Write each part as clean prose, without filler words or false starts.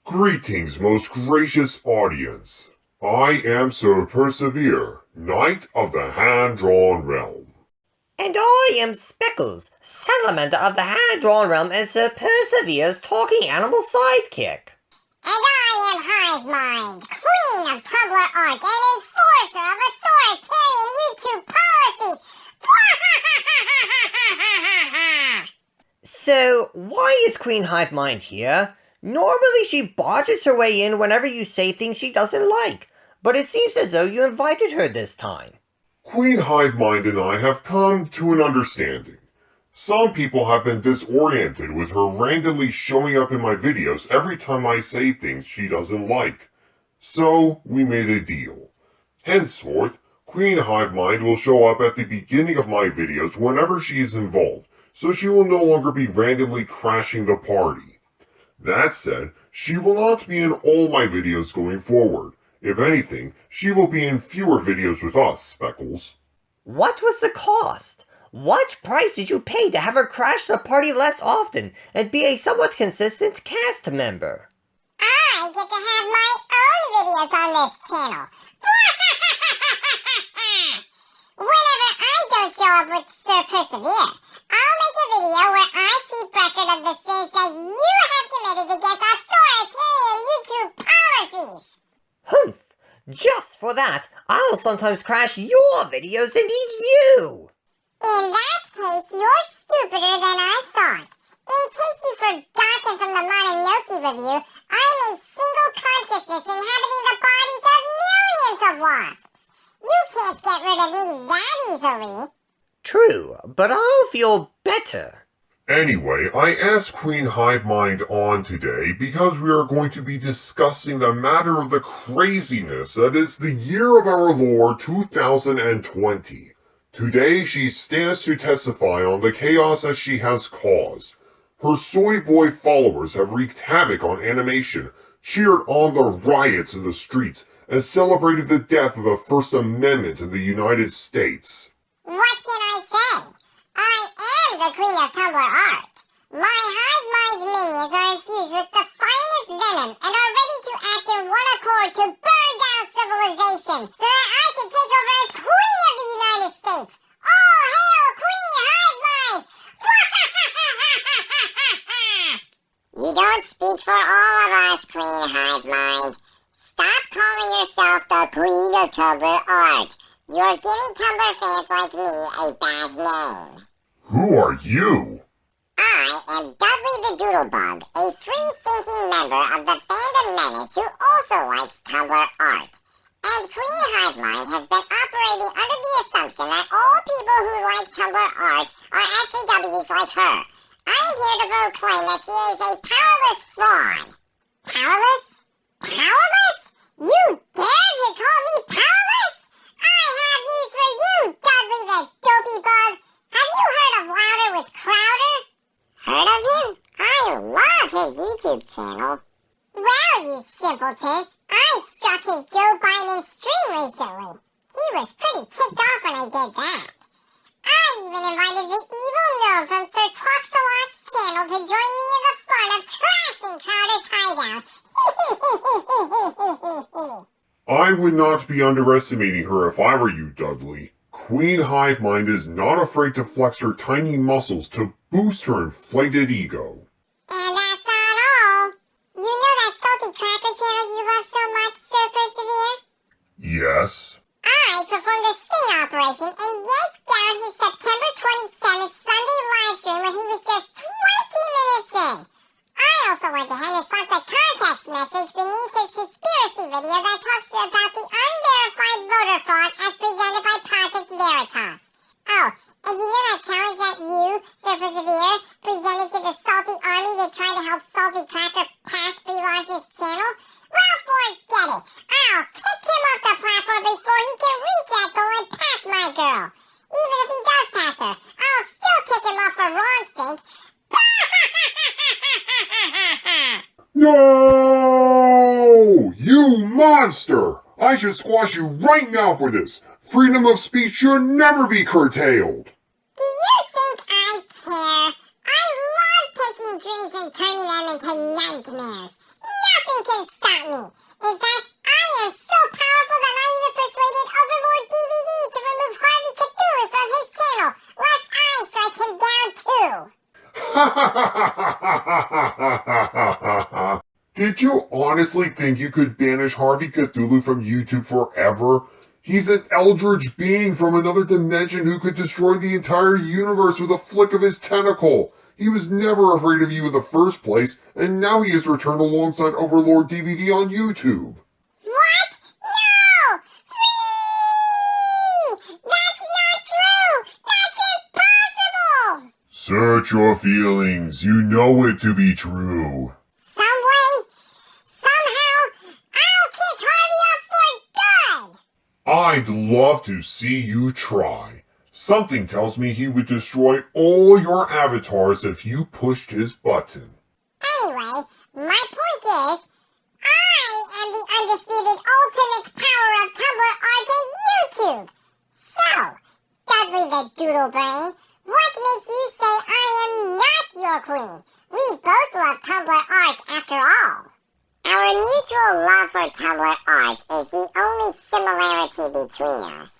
Greetings, most gracious audience. I am Sir Persevere, Knight of the Hand-Drawn Realm. And I am Speckles, Salamander of the Hand-Drawn Realm and Sir Persevere's talking animal sidekick. And I am Hive Mind, Queen of Tumblr Art and enforcer of authoritarian YouTube policies. So, why is Queen Hive Mind here? Normally she barges her way in whenever you say things she doesn't like, but it seems as though you invited her this time. Queen Hive Mind and I have come to an understanding. Some people have been disoriented with her randomly showing up in my videos every time I say things she doesn't like. So, we made a deal. Henceforth, Queen Hive Mind will show up at the beginning of my videos whenever she is involved, so she will no longer be randomly crashing the party. That said, she will not be in all my videos going forward. If anything, she will be in fewer videos with us, Speckles. What was the cost? What price did you pay to have her crash the party less often and be a somewhat consistent cast member? I get to have my own videos on this channel. Whenever I don't show up with Sir Persevere, I'll make a video where I keep record of the sins that you have committed against authoritarian YouTube policies. Humph! Just for that, I'll sometimes crash your videos and eat you! In that case, you're stupider than I thought. In case you've forgotten from the Mononoke review, I'm a single consciousness inhabiting the bodies of millions of wasps. You can't get rid of me that easily. True, but I'll feel better. Anyway, I asked Queen Hive Mind on today because we are going to be discussing the matter of the craziness that is the year of our Lord 2020. Today she stands to testify on the chaos that she has caused. Her soy boy followers have wreaked havoc on animation, cheered on the riots in the streets, and celebrated the death of the First Amendment in the United States. What can I say? I am the Queen of Tumblr Art. My Hive Mind minions are infused with the finest venom and are ready to act in one accord to burn down civilization so that I can take over as Queen of the United States. All hail Queen Hive Mind! You don't speak for all of us, Queen Hive Mind. Stop calling yourself the Queen of Tumblr Art. You're giving Tumblr fans like me a bad name. Who are you? I am Dudley the Doodlebug, a free-thinking member of the Fandom Menace who also likes Tumblr Art. And Queen Hive Mind has been operating under the assumption that all people who like Tumblr Art are SJWs like her. I am here to proclaim that she is a powerless fraud. Powerless? Powerless? You dare to call me powerless? I have news for you, Dudley the Dopey Bug. Have you heard of Louder with Crowder? Heard of him? I love his YouTube channel. Well, you simpleton, I struck his Joe Biden stream recently. He was pretty ticked off when I did that. I even invited the evil gnome from Sir Toxalot's channel to join me in the fun of trashing Crowder's hideout. I would not be underestimating her if I were you, Dudley. Queen Hive Mind is not afraid to flex her tiny muscles to boost her inflated ego. And that's not all. You know that salty cracker channel you love so much, Sir Persevere? Yes? I performed a sting operation and yanked down his September 27th Sunday livestream when he was just 20 minutes in. I also went ahead and slapped a context message beneath his conspiracy video that talks about the unverified voter fraud as presented by Project Veritas. Oh, and you know that challenge that you, Sir Persevere, presented to the Salty Army to try to help Salty Cracker pass Brie Larson's channel? Well, forget it. I'll kick him off the platform before he can reach that goal and pass my girl. Even if he does pass her, I'll still kick him off for wrong think. No! You monster! I should squash you right now for this. Freedom of speech should never be curtailed. Do you think I care? I love taking dreams and turning them into nightmares. Nothing nothing can stop me. In fact, I am so powerful that I even persuaded Overlord DVD to remove Harvey Cthulhu from his channel, lest I strike him down too. Did you honestly think you could banish Harvey Cthulhu from YouTube forever? He's an eldritch being from another dimension who could destroy the entire universe with a flick of his tentacle. He was never afraid of you in the first place, and now he has returned alongside Overlord DVD on YouTube. What? No! Free! That's not true! That's impossible! Search your feelings. You know it to be true. Some way, somehow, I'll kick Harvey off for good! I'd love to see you try. Something tells me he would destroy all your avatars if you pushed his button. Anyway, my point is, I am the undisputed ultimate power of Tumblr art and YouTube. So, Dudley the Doodle Brain, what makes you say I am not your queen? We both love Tumblr art after all. Our mutual love for Tumblr art is the only similarity between us.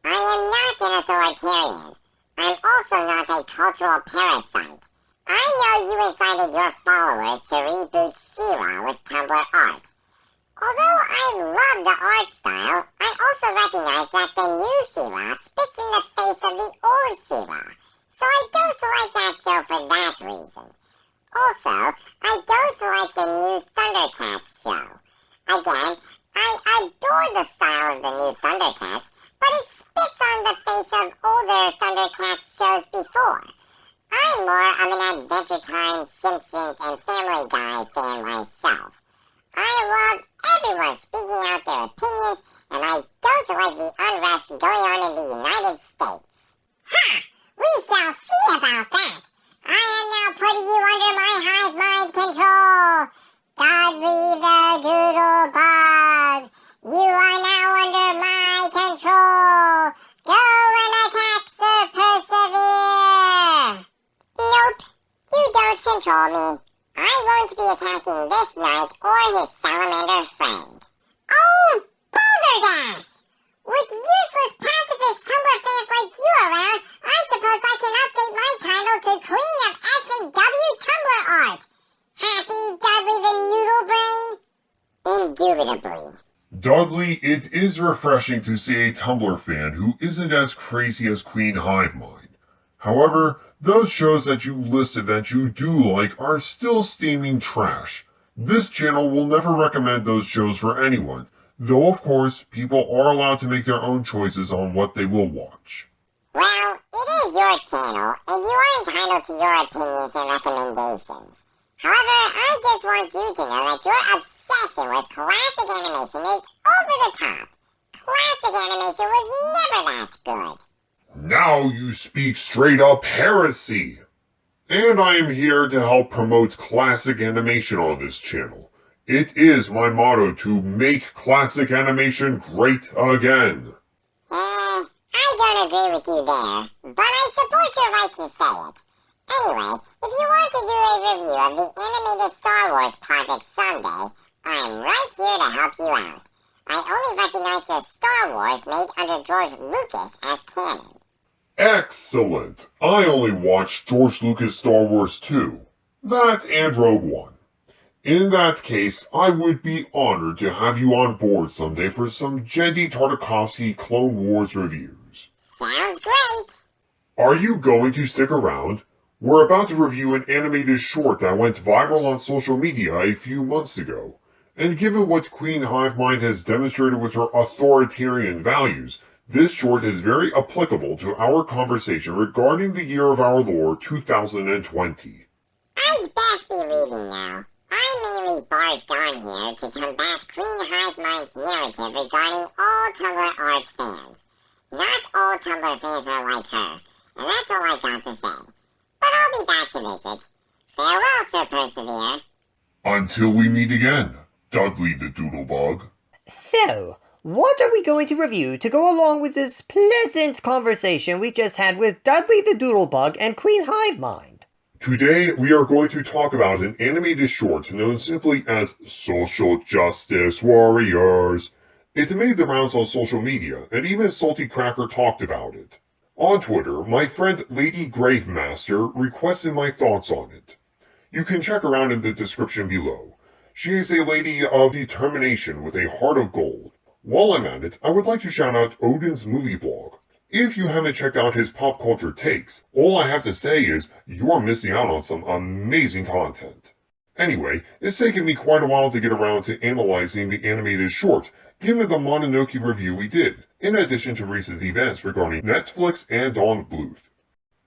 I am not an authoritarian. I'm also not a cultural parasite. I know you incited your followers to reboot She-Ra with Tumblr art. Although I love the art style, I also recognize that the new She-Ra spits in the face of the old She-Ra, so I don't like that show for that reason. Also, I don't like the new Thundercats show. Again, I adore the style of the new Thundercats, but it spits on the face of older Thundercats shows before. I'm more of an Adventure Time, Simpsons, and Family Guy fan myself. I love everyone speaking out their opinions, and I don't like the unrest going on in the United States. Ha! We shall see about that! I am now putting you under my hive mind control! Dudley the Doodle Bug! You are now under my control! Go and attack Sir Persevere! Nope, you don't control me. I won't be attacking this knight or his salamander friend. Oh, Balderdash! With useless pacifist Tumblr fans like you around, I suppose I can update my title to Queen of SJW Tumblr Art. Happy Dudley the Noodle Brain? Indubitably. Dudley, it is refreshing to see a Tumblr fan who isn't as crazy as Queen Hive Mind. However, those shows that you listed that you do like are still steaming trash. This channel will never recommend those shows for anyone, though of course, people are allowed to make their own choices on what they will watch. Well, it is your channel, and you are entitled to your opinions and recommendations. However, I just want you to know that your obsession with classic animation is over the top. Classic animation was never that good. Now you speak straight up heresy! And I am here to help promote classic animation on this channel. It is my motto to make classic animation great again. I don't agree with you there, but I support your right to say it. Anyway, if you want to do a review of the animated Star Wars project someday, I'm right here to help you out. I only recognize the Star Wars made under George Lucas as canon. Excellent! I only watched George Lucas' Star Wars 2. That and Rogue One. In that case, I would be honored to have you on board someday for some Genndy Tartakovsky Clone Wars reviews. Sounds great! Are you going to stick around? We're about to review an animated short that went viral on social media a few months ago. And given what Queen Hive Mind has demonstrated with her authoritarian values, this short is very applicable to our conversation regarding the year of our Lord 2020. I'd best be leaving now. I mainly barged on here to combat Queen Hive Mind's narrative regarding all Tumblr art fans. Not all Tumblr fans are like her, and that's all I got to say. But I'll be back to visit. Farewell, Sir Persevere. Until we meet again, Dudley the Doodlebug. So, what are we going to review to go along with this pleasant conversation we just had with Dudley the Doodlebug and Queen Hive Mind? Today, we are going to talk about an animated short known simply as Social Justice Warriors. It made the rounds on social media, and even Salty Cracker talked about it. On Twitter, my friend Lady Gravemaster requested my thoughts on it. You can check her out in the description below. She is a lady of determination with a heart of gold. While I'm at it, I would like to shout out Odin's movie blog. If you haven't checked out his pop culture takes, all I have to say is you're missing out on some amazing content. Anyway, it's taken me quite a while to get around to analyzing the animated short, given the Mononoke review we did, in addition to recent events regarding Netflix and Dawn Bluth.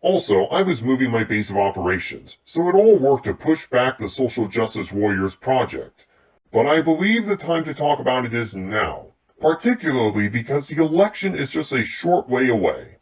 Also, I was moving my base of operations, so it all worked to push back the Social Justice Warriors project. But I believe the time to talk about it is now, particularly because the election is just a short way away.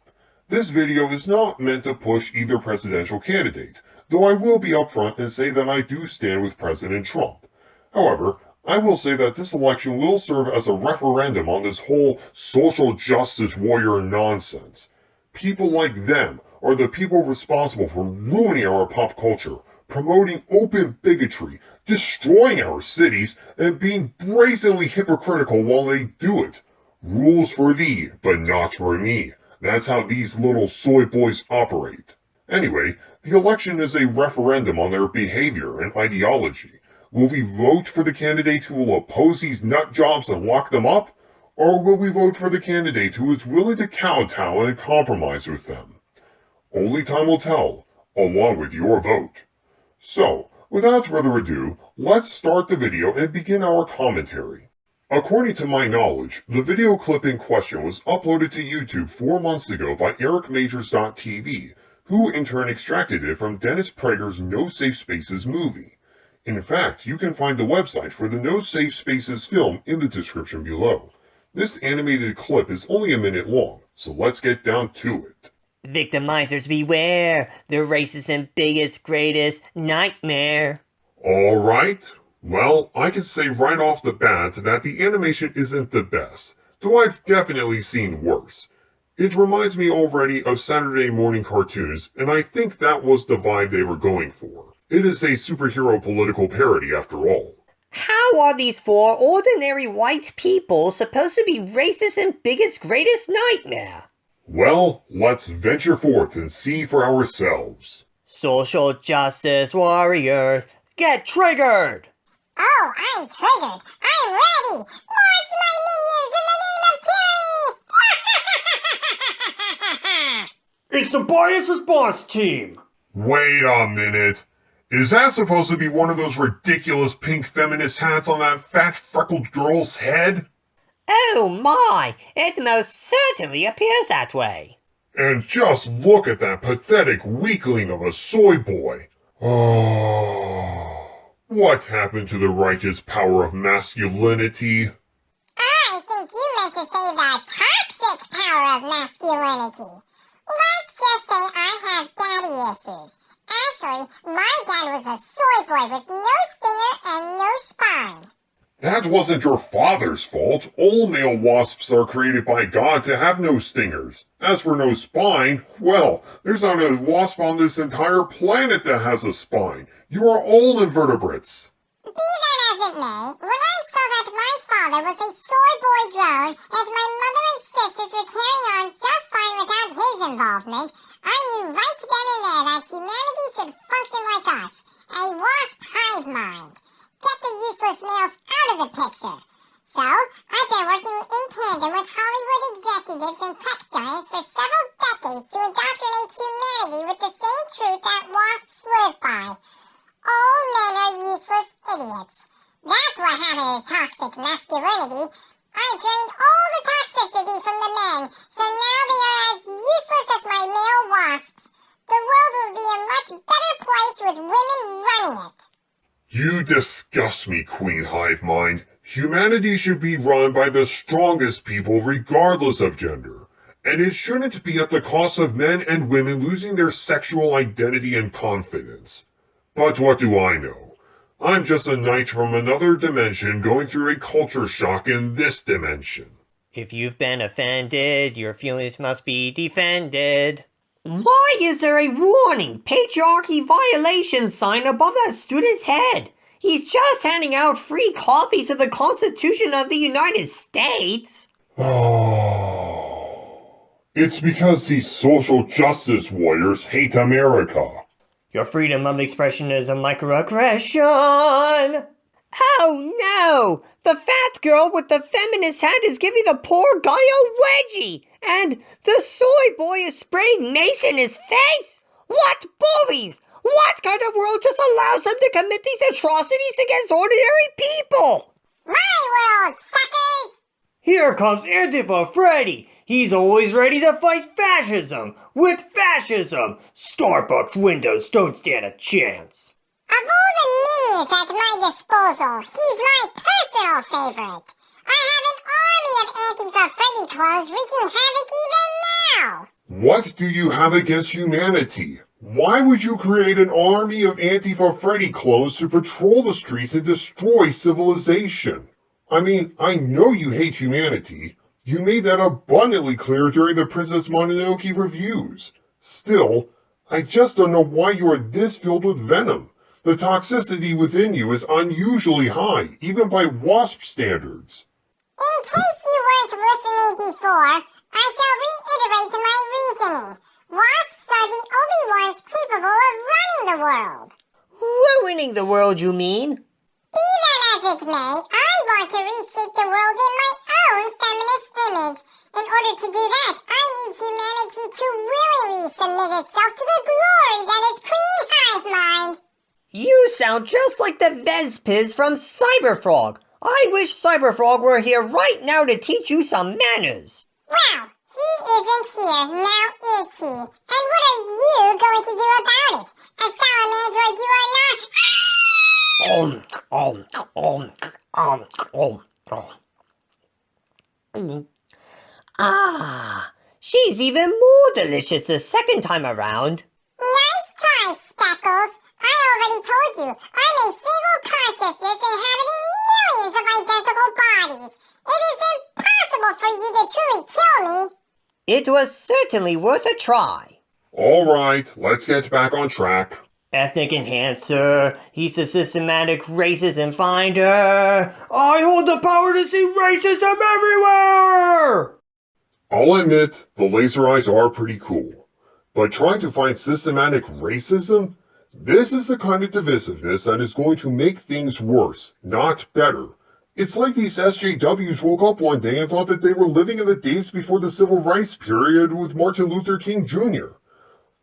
This video is not meant to push either presidential candidate, though I will be upfront and say that I do stand with President Trump. However, I will say that this election will serve as a referendum on this whole social justice warrior nonsense. People like them are the people responsible for ruining our pop culture, promoting open bigotry, destroying our cities, and being brazenly hypocritical while they do it. Rules for thee, but not for me. That's how these little soy boys operate. Anyway, the election is a referendum on their behavior and ideology. Will we vote for the candidate who will oppose these nut jobs and lock them up? Or will we vote for the candidate who is willing to kowtow and compromise with them? Only time will tell, along with your vote. So, without further ado, let's start the video and begin our commentary. According to my knowledge, the video clip in question was uploaded to YouTube 4 months ago by EricMajors.tv, who in turn extracted it from Dennis Prager's No Safe Spaces movie. In fact, you can find the website for the No Safe Spaces film in the description below. This animated clip is only a minute long, so let's get down to it. Victimizers beware! The racist and bigots' greatest nightmare! Alright, well, I can say right off the bat that the animation isn't the best, though I've definitely seen worse. It reminds me already of Saturday morning cartoons, and I think that was the vibe they were going for. It is a superhero political parody after all. How are these four ordinary white people supposed to be racist and bigots' greatest nightmare? Well, let's venture forth and see for ourselves. Social justice warriors, get triggered! Oh, I'm triggered. I'm ready. March my minions in the name of tyranny. It's the Bias Boss team! Wait a minute. Is that supposed to be one of those ridiculous pink feminist hats on that fat freckled girl's head? Oh my! It most certainly appears that way. And just look at that pathetic weakling of a soy boy. Oh, what happened to the righteous power of masculinity? I think you meant to say the toxic power of masculinity. Let's just say I have daddy issues. Actually, my dad was a soy boy with no stinger and no spine. That wasn't your father's fault. All male wasps are created by God to have no stingers. As for no spine, well, there's not a wasp on this entire planet that has a spine. You are all invertebrates. Be that as it may, when I saw that my father was a soy boy drone and my mother and sisters were carrying on just fine without his involvement, I knew right then and there that humanity should function like us, a wasp hive mind. Get the useless males out of the picture. So, I've been working in tandem with Hollywood executives and tech giants for several decades to indoctrinate humanity with the same truth that wasps live by. All men are useless idiots. That's what happened to toxic masculinity. I drained all the toxicity from the men, so now they are as useless as my male wasps. The world will be a much better place with women running it. You disgust me, Queen Hive Mind. Humanity should be run by the strongest people regardless of gender. And it shouldn't be at the cost of men and women losing their sexual identity and confidence. But what do I know? I'm just a knight from another dimension going through a culture shock in this dimension. If you've been offended, your feelings must be defended. Why is there a warning patriarchy violation sign above that student's head? He's just handing out free copies of the Constitution of the United States. It's because these social justice warriors hate America. Your freedom of expression is a microaggression. Oh no! The fat girl with the feminist hat is giving the poor guy a wedgie! And the soy boy is spraying mace in his face? What bullies! What kind of world just allows them to commit these atrocities against ordinary people? My world, suckers! Here comes ANTIFA FREDDY. He's always ready to fight fascism. With fascism, Starbucks windows don't stand a chance. Of all the minions at my disposal, he's my personal favorite. I have an army of Antifa Freddy clones wreaking havoc even now. What do you have against humanity? Why would you create an army of Antifa Freddy clones to patrol the streets and destroy civilization? I mean, I know you hate humanity. You made that abundantly clear during the Princess Mononoke reviews. Still, I just don't know why you are this filled with venom. The toxicity within you is unusually high, even by WASP standards. In case you weren't listening before, I shall reiterate my reasoning. Wasps are the only ones capable of running the world. Ruining the world, you mean? Be that as it may, I want to reshape the world in my own feminist image. In order to do that, I need humanity to willingly submit itself to the glory that is Queen Hive Mind. You sound just like the Vespers from Cyberfrog. I wish Cyberfrog were here right now to teach you some manners. Well, he isn't here, now is he? And what are you going to do about it? A salamandroid you are not... Ah, she's even more delicious the second time around. Nice try, Speckles. I already told you, I'm a single consciousness inhabiting millions of identical bodies. It is impossible for you to truly kill me. It was certainly worth a try. All right, let's get back on track. Ethnic enhancer, he's a systematic racism finder. I hold the power to see racism everywhere! I'll admit, the laser eyes are pretty cool. But trying to find systematic racism? This is the kind of divisiveness that is going to make things worse, not better. It's like these SJWs woke up one day and thought that they were living in the days before the civil rights period with Martin Luther King Jr.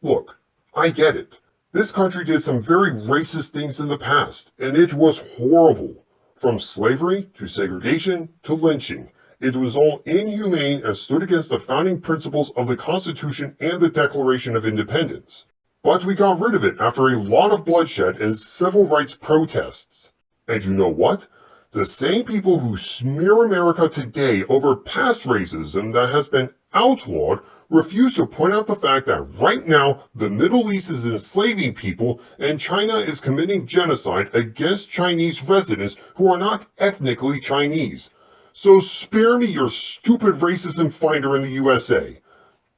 Look, I get it. This country did some very racist things in the past, and it was horrible. From slavery to segregation to lynching, it was all inhumane and stood against the founding principles of the Constitution and the Declaration of Independence. But we got rid of it after a lot of bloodshed and civil rights protests. And you know what? The same people who smear America today over past racism that has been outlawed refuse to point out the fact that right now the Middle East is enslaving people and China is committing genocide against Chinese residents who are not ethnically Chinese. So spare me your stupid racism finder in the USA.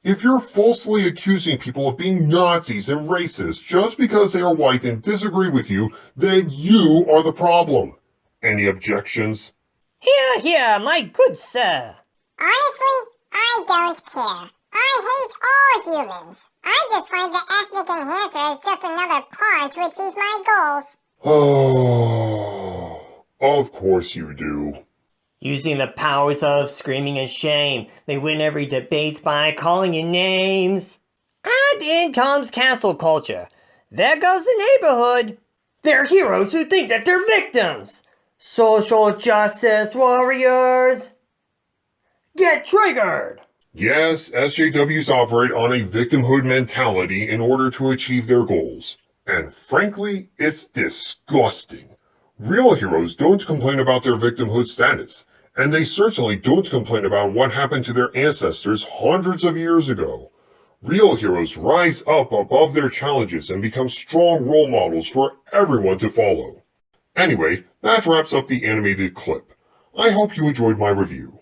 If you're falsely accusing people of being Nazis and racists just because they are white and disagree with you, then you are the problem. Any objections? Hear, hear, my good sir. Honestly, I don't care. I hate all humans. I just find the ethnic enhancer as just another pawn to achieve my goals. Oh, of course you do. Using the powers of screaming and shame, they win every debate by calling you names. And in comes cancel culture. There goes the neighborhood. They're heroes who think that they're victims. Social justice warriors. Get triggered! Yes, SJWs operate on a victimhood mentality in order to achieve their goals. And frankly, it's disgusting. Real heroes don't complain about their victimhood status, and they certainly don't complain about what happened to their ancestors hundreds of years ago. Real heroes rise up above their challenges and become strong role models for everyone to follow. Anyway, that wraps up the animated clip. I hope you enjoyed my review.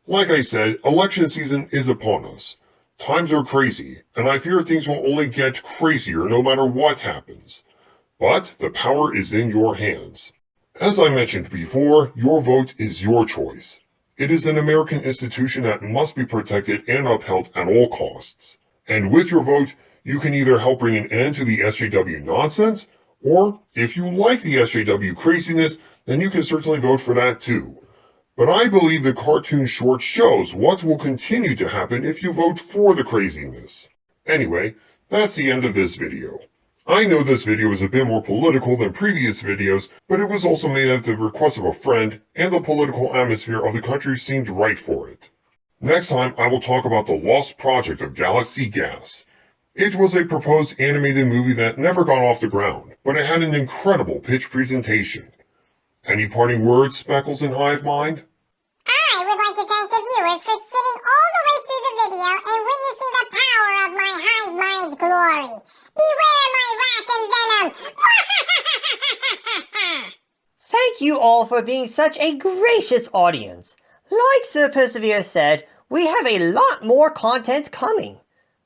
Like I said, election season is upon us. Times are crazy, and I fear things will only get crazier no matter what happens. But the power is in your hands. As I mentioned before, your vote is your choice. It is an American institution that must be protected and upheld at all costs. And with your vote, you can either help bring an end to the SJW nonsense, or if you like the SJW craziness, then you can certainly vote for that too. But I believe the cartoon short shows what will continue to happen if you vote for the craziness. Anyway, that's the end of this video. I know this video is a bit more political than previous videos, but it was also made at the request of a friend, and the political atmosphere of the country seemed right for it. Next time, I will talk about the Lost Project of Galaxy Gas. It was a proposed animated movie that never got off the ground, but it had an incredible pitch presentation. Any parting words, Speckles and Hive Mind? I would like to thank the viewers for sitting all the way through the video and witnessing the power of my Hive Mind's glory. Beware my wrath and venom! Thank you all for being such a gracious audience. Like Sir Persevere said, we have a lot more content coming.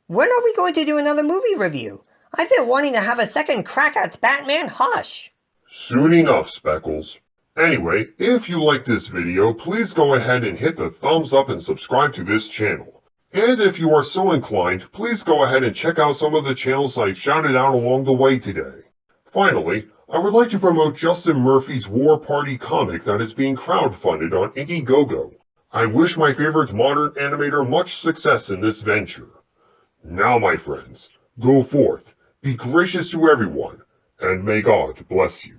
When are we going to do another movie review? I've been wanting to have a second crack at Batman Hush. Soon enough, Speckles. Anyway, if you like this video, please go ahead and hit the thumbs up and subscribe to this channel. And if you are so inclined, please go ahead and check out some of the channels I've shouted out along the way today. Finally, I would like to promote Justin Murphy's War Party comic that is being crowdfunded on Indiegogo. I wish my favorite modern animator much success in this venture. Now, my friends, go forth, be gracious to everyone, and may God bless you.